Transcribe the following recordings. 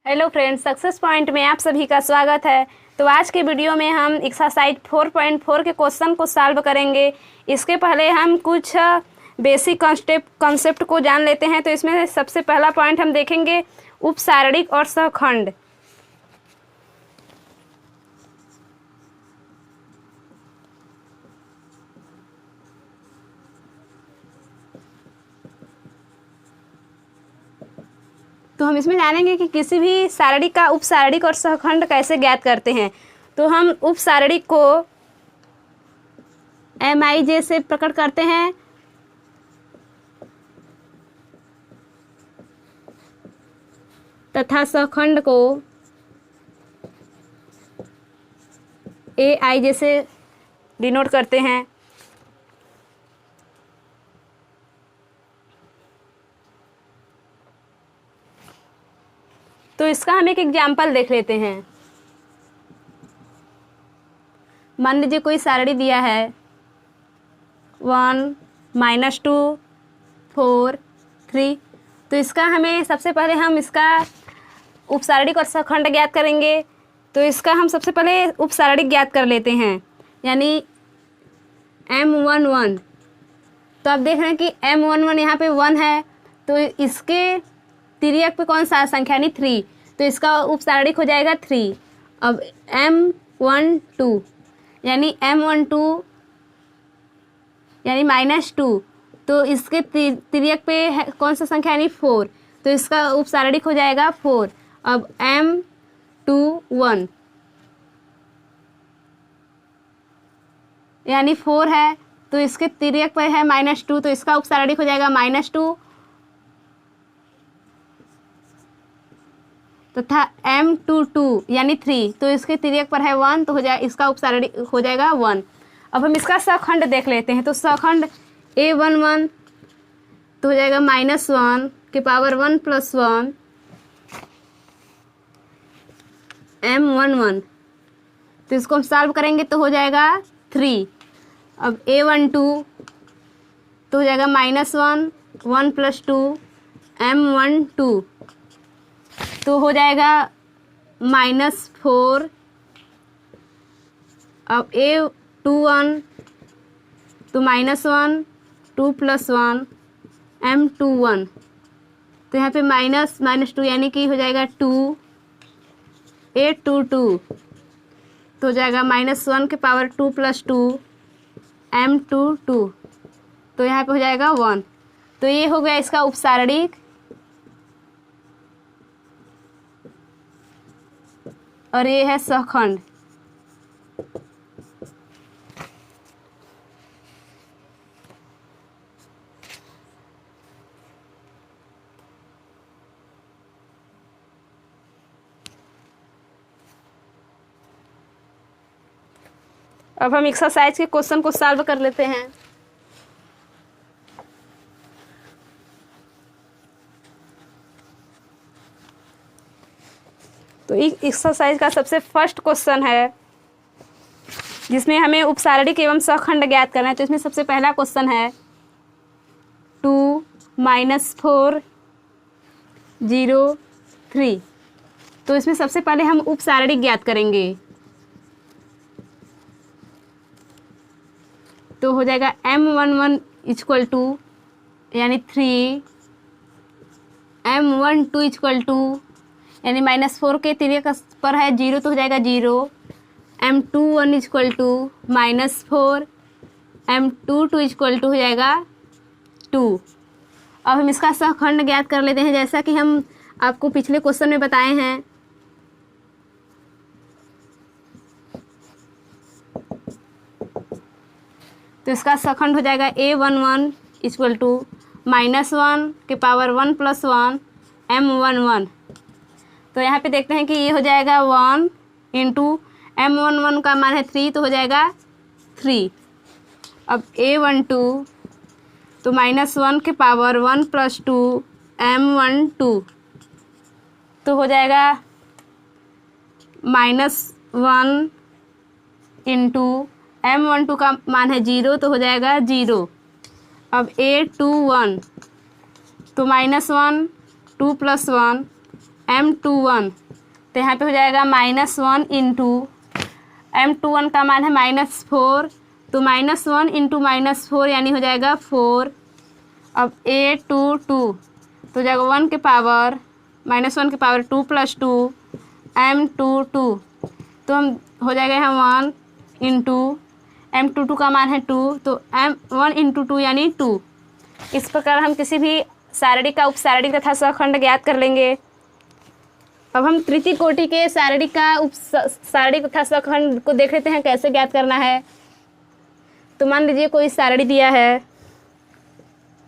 Hello friends, success point में आप सभी का स्वागत है। तो आज के वीडियो में हम एक्सरसाइज 4.4 के क्वेश्चन को सॉल्व करेंगे। इसके पहले हम कुछ बेसिक कॉन्सेप्ट को जान लेते हैं। तो इसमें सबसे पहला पॉइंट हम देखेंगे उपसारणिक और सहखंड। तो हम इसमें जानेंगे कि किसी भी सारणिक का उपसारणिक और सहखंड कैसे ज्ञात करते हैं। तो हम उपसारणिक को MIJ से प्रकट करते हैं तथा सहखंड को AIJ से डिनोट करते हैं। तो इसका हम एक एग्जाम्पल देख लेते हैं। मान लीजिए कोई सारणी दिया है 1 -2 4 3। तो इसका हमें सबसे पहले हम इसका उपसारणिक और सहखंड ज्ञात करेंगे। तो इसका हम सबसे पहले उपसारणिक ज्ञात कर लेते हैं, यानी M11। तो आप देख रहे हैं कि M11 यहाँ पे 1 है, तो इसके तिर्यक पे कौन सा संख्या यानी 3, तो इसका उपसारणिक हो जाएगा 3। अब M12 यानी M12 यानी -2, तो इसके तिर्यक पे कौन सा संख्या यानी 4, तो इसका उपसारणिक हो जाएगा 4। अब M21 यानी 4 है, तो इसके तिर्यक पर है -2, तो इसका उपसारणिक हो जाएगा -2 तथा M22 यानी 3, तो इसके तिर्यक पर है 1, तो हो जाए इसका उपसारणिक हो जाएगा 1। अब हम इसका सहखंड देख लेते हैं। तो सहखंड A11 तो हो जाएगा -1 के पावर 1 + 1 M11। तो इसको हम सॉल्व करेंगे तो हो जाएगा 3। अब A12 तो हो जाएगा -1 1 + 2 M12, तो हो जाएगा -4। अब A21 तो -1 2 + 1 M21, तो यहाँ पे -2 यानी कि हो जाएगा 2। A22 तो हो जाएगा -1 के पावर 2 + 2 M22, तो यहाँ पे हो जाएगा 1। तो ये हो गया इसका उपसारणिक और ये है सहखंड। अब हम एक्सरसाइज के क्वेश्चन को सॉल्व कर लेते हैं। तो एक एक्सरसाइज का सबसे फर्स्ट क्वेश्चन है जिसमें हमें उपसारणिक एवं सहखंड ज्ञात करना है। तो इसमें सबसे पहला क्वेश्चन है 2 - 4 0 3। तो इसमें सबसे पहले हम उपसारणिक ज्ञात करेंगे। तो हो जाएगा M11 = यानी 3, M12 = यानी -4 के तिर्यक पर है 0, तो हो जाएगा 0। M21 = -4, M22 हो जाएगा 2। अब हम इसका सहखंड ज्ञात कर लेते हैं, जैसा कि हम आपको पिछले क्वेश्चन में बताए हैं। तो इसका सहखंड हो जाएगा A11 = -1 के पावर 1 + 1 M11। तो यहाँ पे देखते हैं कि ये हो जाएगा 1 × M11 का मान है 3, तो हो जाएगा 3। अब A12 तो -1 के पावर 1 + 2 M12, तो हो जाएगा -1 × M12 का मान है 0, तो हो जाएगा 0। अब A21 तो -1 2 + 1 M21, तो यहाँ पे हो जाएगा -1 इंटू M21 का मान है -4, तो -1 इंटू -4 यानी हो जाएगा 4। अब A22 तो जाएगा 1 के पावर -1 के पावर 2 + 2 M22, तो हम हो जाएगा यहाँ 1 इंटू M22 का मान है 2, तो M1 इंटू 2 यानी 2। इस प्रकार हम किसी भी सारणी का उपसारणी तथा सखंड ज्ञात कर लेंगे। अब हम तृतीय कोटि के सारणी का उपसारणी तथा सखंड को देख लेते हैं कैसे ज्ञात करना है। तो मान लीजिए कोई सारणी दिया है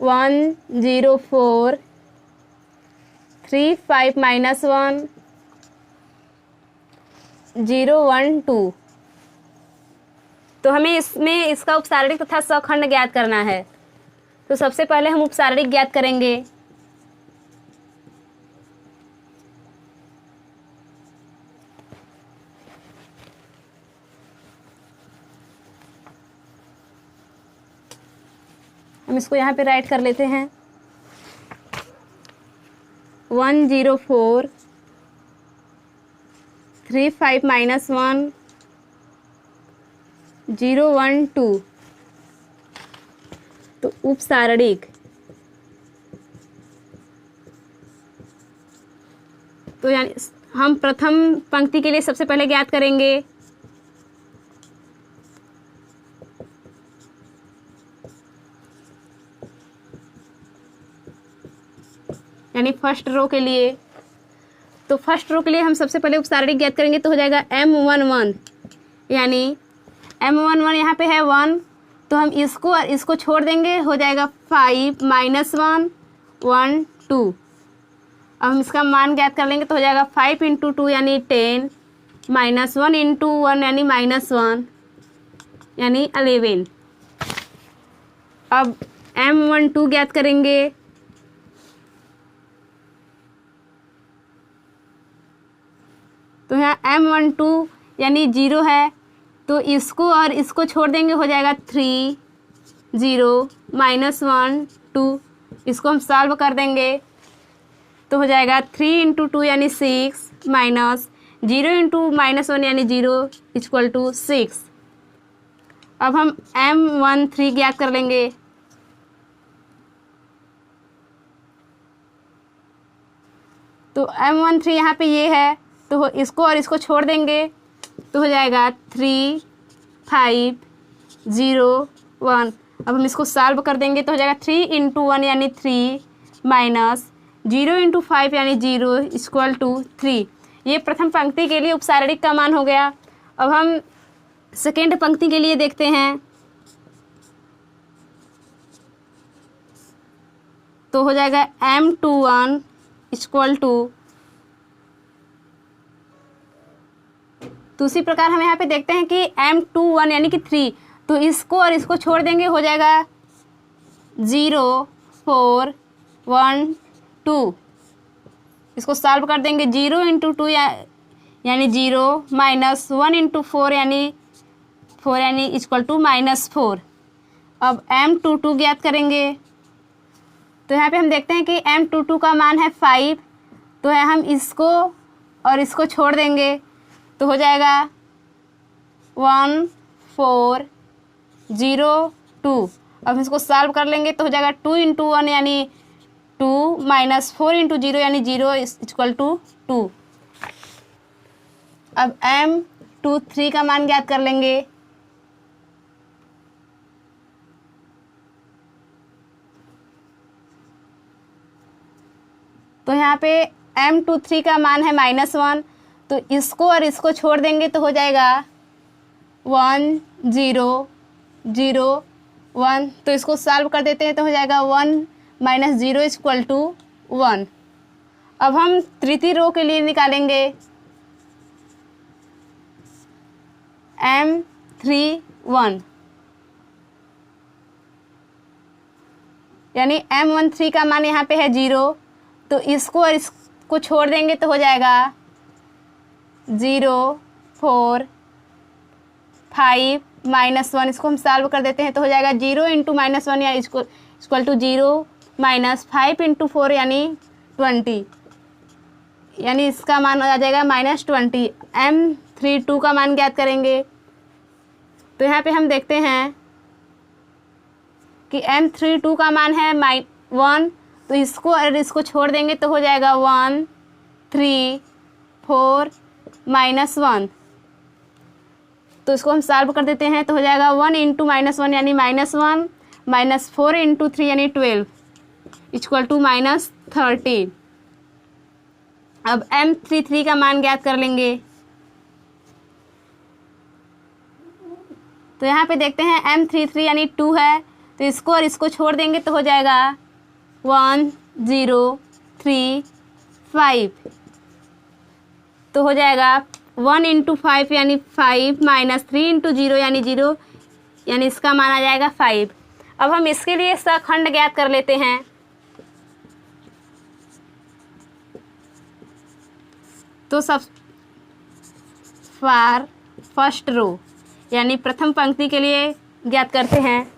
1 0 4 3 5 -1 0 1 2, तो हमें इसमें इसका उपसारणी तथा सखंड ज्ञात करना है। तो सबसे पहले हम उपसारणी ज्ञात करेंगे। हम इसको यहाँ पे राइट कर लेते हैं 1 0 4 3 5 -1 0 1 2, तो उपसारणिक, तो यानी हम प्रथम पंक्ति के लिए सबसे पहले ज्ञात करेंगे। यानी फर्स्ट रो के लिए, तो फर्स्ट रो के लिए हम सबसे पहले उपसारणी ज्ञात करेंगे, तो हो जाएगा M11, यानी M11 यहाँ पे है 1, तो हम इसको और इसको छोड़ देंगे, हो जाएगा 5 -1 1 2। अब हम इसका मान ज्ञात कर लेंगे, तो हो जाएगा 5 इंटू 2 यानी 10 -1 इंटू 1 यानी -1 यानी 11। अब M12 ज्ञात करेंगे, तो यहाँ M12 यानी 0 है, तो इसको और इसको छोड़ देंगे, हो जाएगा 3 0 -1 2। इसको हम सॉल्व कर देंगे, तो हो जाएगा 3 इंटू 2 यानी 6 माइनस 0 इंटू -1 यानी 0 = 6। अब हम M13 ज्ञात कर लेंगे। तो M13 यहाँ पे ये है, तो इसको और इसको छोड़ देंगे, तो हो जाएगा 3 5 0 1। अब हम इसको सॉल्व कर देंगे, तो हो जाएगा 3 इंटू 1 यानी 3 माइनस 0 इंटू 5 यानी 0 = 3। ये प्रथम पंक्ति के लिए उपसारणिक का मान हो गया। अब हम सेकेंड पंक्ति के लिए देखते हैं, तो हो जाएगा M21 = तो उसी प्रकार हम यहाँ पे देखते हैं कि M21 यानी कि 3, तो इसको और इसको छोड़ देंगे, हो जाएगा 0 4 1 2। इसको सॉल्व कर देंगे, 0 इंटू 2 यानी 0 माइनस 1 इंटू 4 यानी = -4। अब M22 ज्ञात करेंगे, तो यहाँ पे हम देखते हैं कि M22 का मान है 5, तो है हम इसको और इसको छोड़ देंगे, तो हो जाएगा 1 4 0 2। अब इसको सॉल्व कर लेंगे, तो हो जाएगा 2 इंटू 1 यानी 2 माइनस 4 इंटू 0 यानी 0 = 2। अब M23 का मान ज्ञात कर लेंगे। तो यहाँ पे M23 का मान है -1, तो इसको और इसको छोड़ देंगे, तो हो जाएगा 1 0 0 1। तो इसको सॉल्व कर देते हैं, तो हो जाएगा 1 माइनस 0 = 1। अब हम तृतीय रो के लिए निकालेंगे M31, यानी M13 का मान यहाँ पे है 0, तो इसको और इसको छोड़ देंगे, तो हो जाएगा 0 4 5 -1। इसको हम सॉल्व कर देते हैं, तो हो जाएगा 0 इंटू -1 या = 0 माइनस 5 इंटू 4 यानी 20। यानी इसका मान आ जाएगा -20। M32 का मान ज्ञात करेंगे। तो यहाँ पे हम देखते हैं कि M32 का मान है 1, तो इसको अगर इसको छोड़ देंगे तो हो जाएगा 1 3 4 -1। तो इसको हम सॉल्व कर देते हैं तो हो जाएगा 1 × -1 यानी -1 -4 × 3 यानी 12 = -13। अब M33 का मान ज्ञात कर लेंगे। तो यहाँ पे देखते हैं M33 यानी 2 है, तो इसको और इसको छोड़ देंगे तो हो जाएगा 1 0 3 5। तो हो जाएगा 1 × 5 यानी 5 -3 × 0 यानी 0, यानी इसका मान आ जाएगा 5। अब हम इसके लिए सखंड ज्ञात कर लेते हैं। तो सब फॉर फर्स्ट रो यानी प्रथम पंक्ति के लिए ज्ञात करते हैं।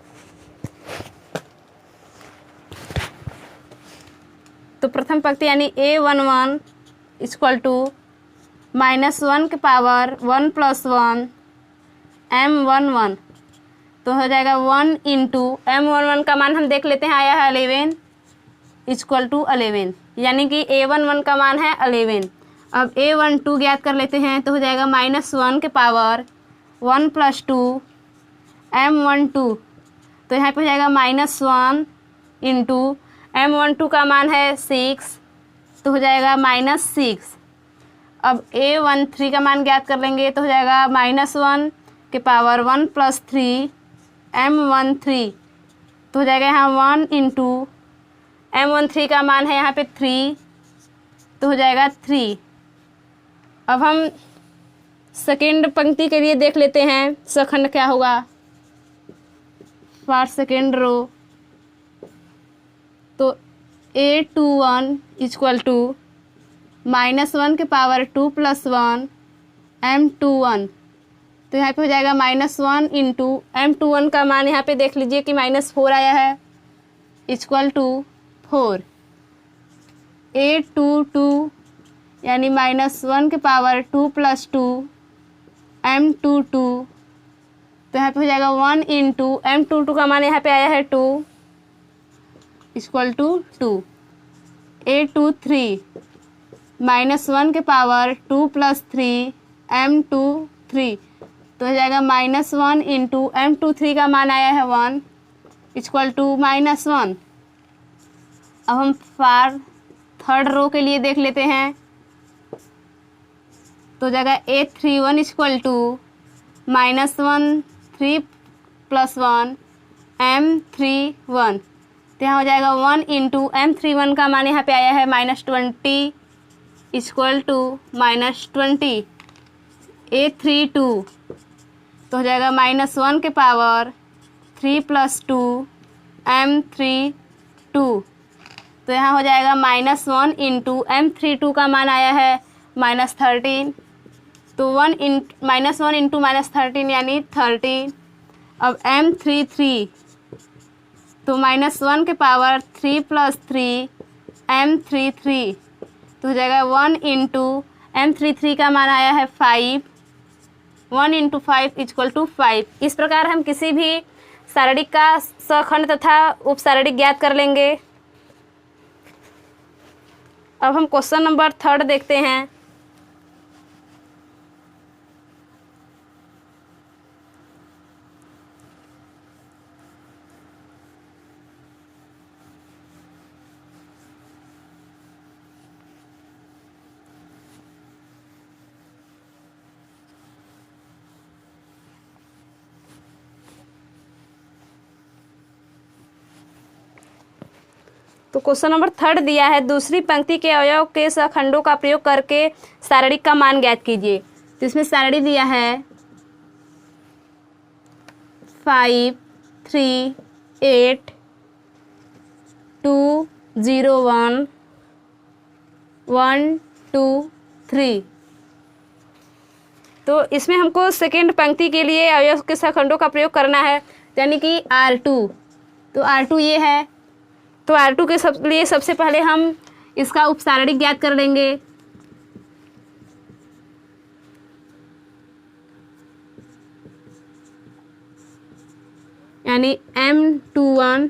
तो प्रथम पंक्ति यानी A11 = -1 के पावर 1 + 1 M11। तो हो जाएगा 1 × M11 का मान हम देख लेते हैं, आया है 11 = 11, यानी कि A11 का मान है 11। अब A12 ज्ञात कर लेते हैं तो हो जाएगा -1 के पावर 1 + 2 M12। तो यहाँ पे हो जाएगा -1 × M12 का मान है 6, तो हो जाएगा -6। अब A13 का मान ज्ञात कर लेंगे तो हो जाएगा -1 के पावर 1 + 3 M13। तो हो जाएगा यहाँ 1 × M13 का मान है यहाँ पे 3, तो हो जाएगा 3। अब हम सेकेंड पंक्ति के लिए देख लेते हैं सखंड क्या होगा। फॉर सेकेंड रो तो A21 = -1 के पावर 2 + 1 M21। तो यहाँ पे हो जाएगा -1 × M21 का मान यहाँ पे देख लीजिए कि -4 आया है = 4। A22 यानी -1 के पावर 2 + 2 M22। तो यहाँ पे हो जाएगा 1 × M22 का मान यहाँ पे आया है 2 = 2। A23 -1 के पावर 2 + 3 M23। तो हो जाएगा -1 × M23 का मान आया है 1 = -1। अब हम फॉर थर्ड रो के लिए देख लेते हैं। तो जगह A31 = -1 3 + 1 M31। तो यहाँ हो जाएगा 1 × M31 का मान यहाँ पे आया है -20 = -20। A32 तो हो जाएगा -1 के पावर 3 + 2 M32। तो यहाँ हो जाएगा -1 × M32 का मान आया है -13। तो -1 × -13 यानी 13। अब M33 तो -1 के पावर 3 + 3 M33। तो हो जाएगा 1 × M33 का मान आया है 5। 1 × 5 = 5। इस प्रकार हम किसी भी सारणिक का सखंड तथा उपसारणिक ज्ञात कर लेंगे। अब हम क्वेश्चन नंबर 3 देखते हैं। तो क्वेश्चन नंबर 3 दिया है, दूसरी पंक्ति के अवयव के सखंडों का प्रयोग करके सारणिक का मान ज्ञात कीजिए। तो इसमें सारणी दिया है 5 3 8 2 0 1 1 2 3। तो इसमें हमको सेकेंड पंक्ति के लिए अवयव के सखंडों का प्रयोग करना है, यानी कि R2। तो R2 ये है, तो R2 के लिए सबसे पहले हम इसका उपसारणिक ज्ञात कर लेंगे। यानी M21,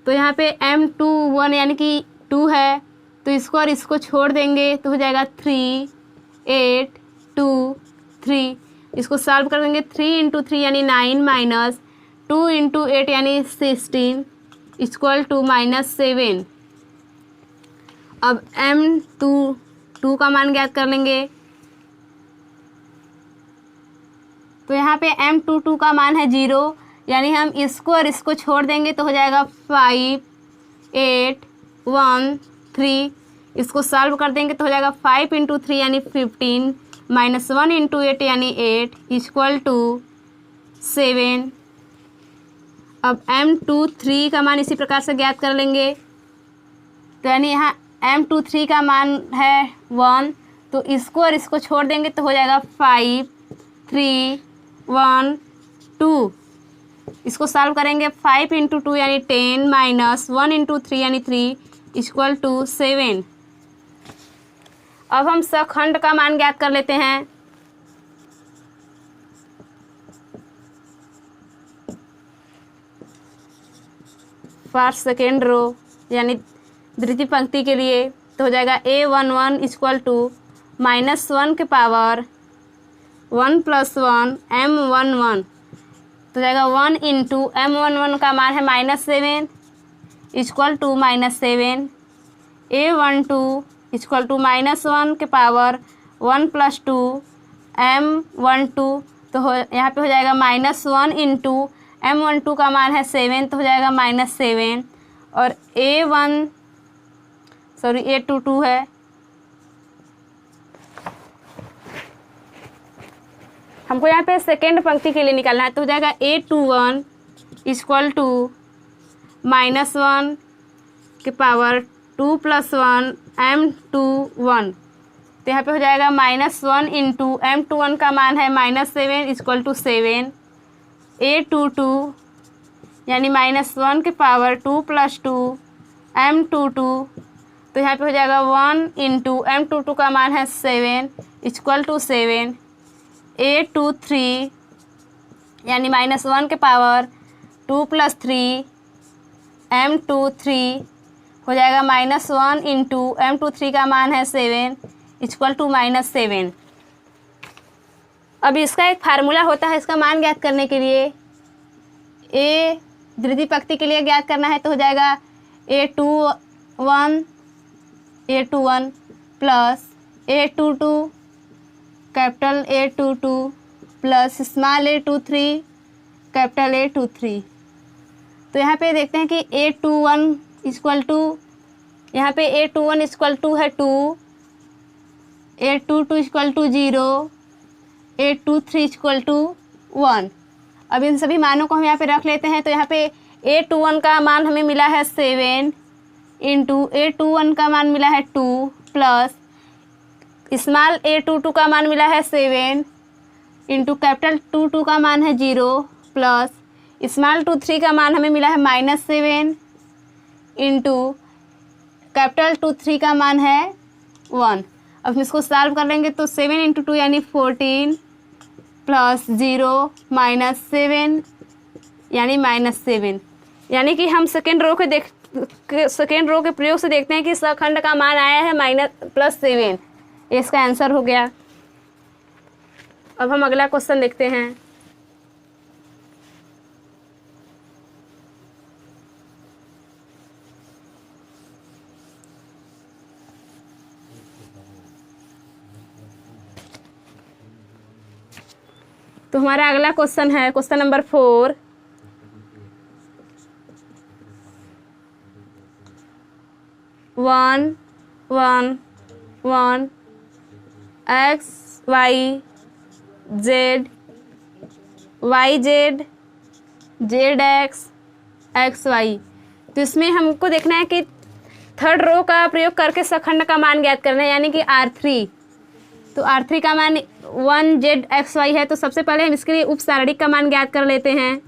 तो यहाँ पे M21 यानी कि 2 है, तो इसको और इसको छोड़ देंगे तो हो जाएगा 3 8 2 3। इसको सॉल्व कर देंगे, 3 इंटू 3 यानी 9 माइनस 2 इंटू 8 यानी 16 इक्वल टू -7। अब M22 का मान ज्ञात कर लेंगे, तो यहाँ पे M22 का मान है 0, यानी हम इसको और इसको छोड़ देंगे तो हो जाएगा 5 8 1 3। इसको सॉल्व कर देंगे तो हो जाएगा 5 इंटू 3 यानी 15 माइनस 1 इंटू 8 यानी 8 इक्वल टू 7। अब M23 का मान इसी प्रकार से ज्ञात कर लेंगे, तो यानी यहाँ M23 का मान है 1, तो इसको और इसको छोड़ देंगे तो हो जाएगा 5 3 1 2। इसको सॉल्व करेंगे, 5 इंटू 2 यानी 10 माइनस 1 इंटू 3 यानी 3 इक्वल टू 7। अब हम सखंड का मान ज्ञात कर लेते हैं। फर्स्ट सेकेंड रो यानी द्वितीय पंक्ति के लिए तो हो जाएगा A11 इक्वल टू -1 के पावर 1 + 1 M11, तो जाएगा 1 इंटू M11 का मान है -7 equal to -7। A12 equal to -1 के पावर 1 + 2 M12, तो यहाँ पे हो जाएगा -1 इंटू M12 का मान है 7, तो हो जाएगा -7। और A22 है, हमको यहाँ पे सेकेंड पंक्ति के लिए निकालना है, तो हो जाएगा A21 इक्वल टू -1 के पावर 2 + 1 M21, तो यहाँ पे हो जाएगा -1 इंटू M21 का मान है -7 इक्वल टू 7। A22 यानी -1 के पावर 2 + 2 M22, तो यहाँ पे हो जाएगा 1 इंटू M22 का मान है 7 इक्वल टू 7। A23 यानी -1 के पावर 2 + 3 M23, हो जाएगा -1 इंटू M23 का मान है 7 इक्वल टू -7। अब इसका एक फार्मूला होता है इसका मान ज्ञात करने के लिए। A द्वितीय पंक्ति के लिए ज्ञात करना है, तो हो जाएगा A21 plus A22 capital A22 plus small A23 capital A23। तो यहाँ पे देखते हैं कि A21 इक्वल टू, यहाँ पे A21 इक्वल टू है 2, A22 equal to 0, A23 equal to 1। अब इन सभी मानों को हम यहाँ पे रख लेते हैं, तो यहाँ पे A21 का मान हमें मिला है 7 इंटू A21 का मान मिला है 2 प्लस स्मॉल A22 का मान मिला है 7 इंटू कैपिटल 22 का मान है 0 प्लस स्मॉल 23 का मान हमें मिला है -7 इंटू कैपिटल 23 का मान है 1। अब इसको सॉल्व कर लेंगे तो 7 इंटू 2 यानी 14 प्लस 0 −7 यानी -7। यानी कि हम सेकेंड रो के प्रयोग से देखते हैं कि सखंड का मान आया है +7। इसका आंसर हो गया। अब हम अगला क्वेश्चन देखते हैं। तो हमारा अगला क्वेश्चन है question number 4। One one one x y z y z z x y. तो इसमें हमको देखना है कि थर्ड रो का प्रयोग करके सखंड का मान ज्ञात करना है, यानी कि R3। तो R3 का मान 1ZXY है, तो सबसे पहले हम इसके लिए उप सारणिक का मान ज्ञात कर लेते हैं।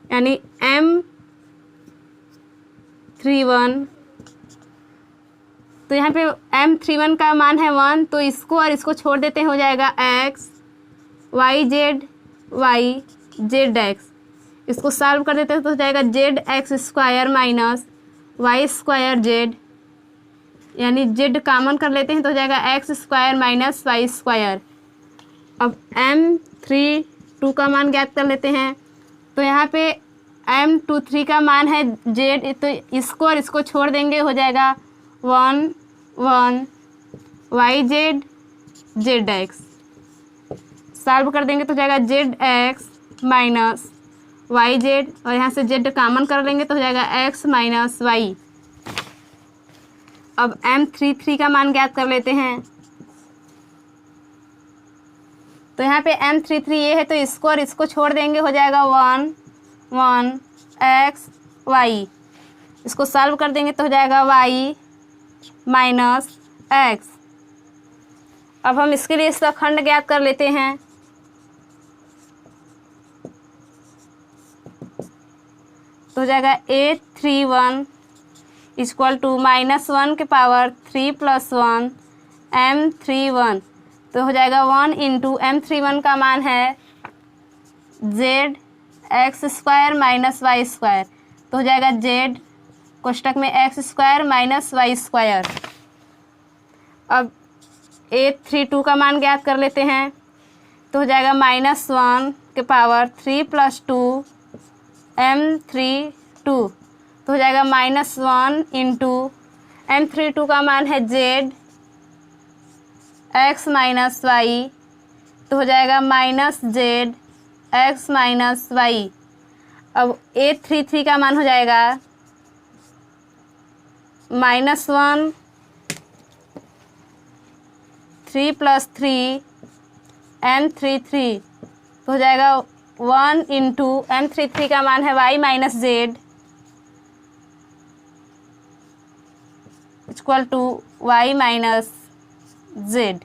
यानी M31, तो तो यहाँ पे M31 का मान है 1, तो इसको और इसको छोड़ देते हैं, हो जाएगा x y z x। इसको सॉल्व कर देते हैं तो हो जाएगा zx² माइनस y² z, यानी z कॉमन कर लेते हैं तो हो जाएगा x² माइनस y²। अब M32 का मान ज्ञात कर लेते हैं। तो यहाँ पे M23 का मान है z, तो इसको और इसको छोड़ देंगे, हो जाएगा 1 1 yz zx। सॉल्व कर देंगे तो हो जाएगा zx माइनस yz, और यहाँ से z कॉमन कर लेंगे तो हो जाएगा x माइनस y। अब M33 का मान ज्ञात कर लेते हैं। तो यहाँ पे M33 ये है, तो इसको और इसको छोड़ देंगे, हो जाएगा 1 1 x y। इसको सॉल्व कर देंगे तो हो जाएगा y माइनस x। अब हम इसके लिए इसका खंड ज्ञात कर लेते हैं। तो हो जाएगा A31 इक्वल टू -1 के पावर 3 + 1 M31। तो हो जाएगा 1 इंटू M31 का मान है zx² माइनस y²। तो हो जाएगा z कोष्टक में x² माइनस y²। अब A32 का मान ज्ञात कर लेते हैं। तो हो जाएगा -1 के पावर 3 + 2 M32। तो हो जाएगा -1 इंटू M32 का मान है z x माइनस y। तो हो जाएगा -z x माइनस y। अब A33 का मान हो जाएगा -1 3 + 3 M33। तो हो जाएगा 1 इंटू M33 का मान है y minus z equal to y minus z।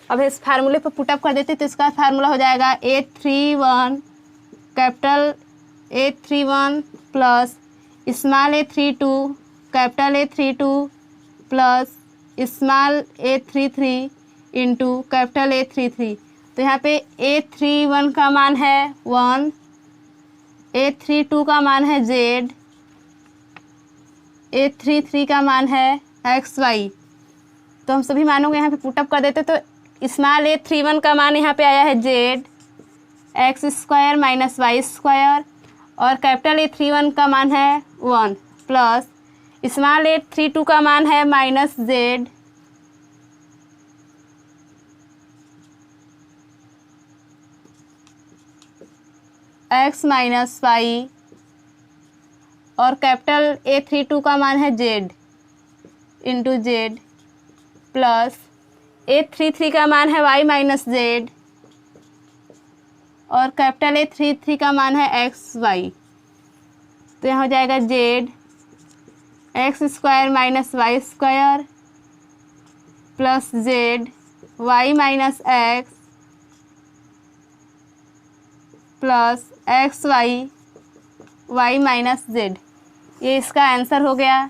अब इस फार्मूले पर पुटअप कर देते तो इसका फार्मूला हो जाएगा A31 capital A31 plus small A32 capital A32 plus small A33 into capital A33। तो यहाँ पे A31 का मान है 1, A32 का मान है z, A33 का मान है xy। तो हम सभी मानों को यहाँ पे पुटअप कर देते तो स्मॉल A31 का मान यहाँ पे आया है z x² माइनस y², और कैपिटल A31 का मान है 1 प्लस स्मॉल A32 का मान है -z x माइनस y, और कैपिटल A32 का मान है z into z plus A33 का मान है y माइनस z, और कैपिटल A33 का मान है xy। तो यहाँ हो जाएगा z x² minus y² plus z y minus x plus xy y minus z। ये इसका आंसर हो गया।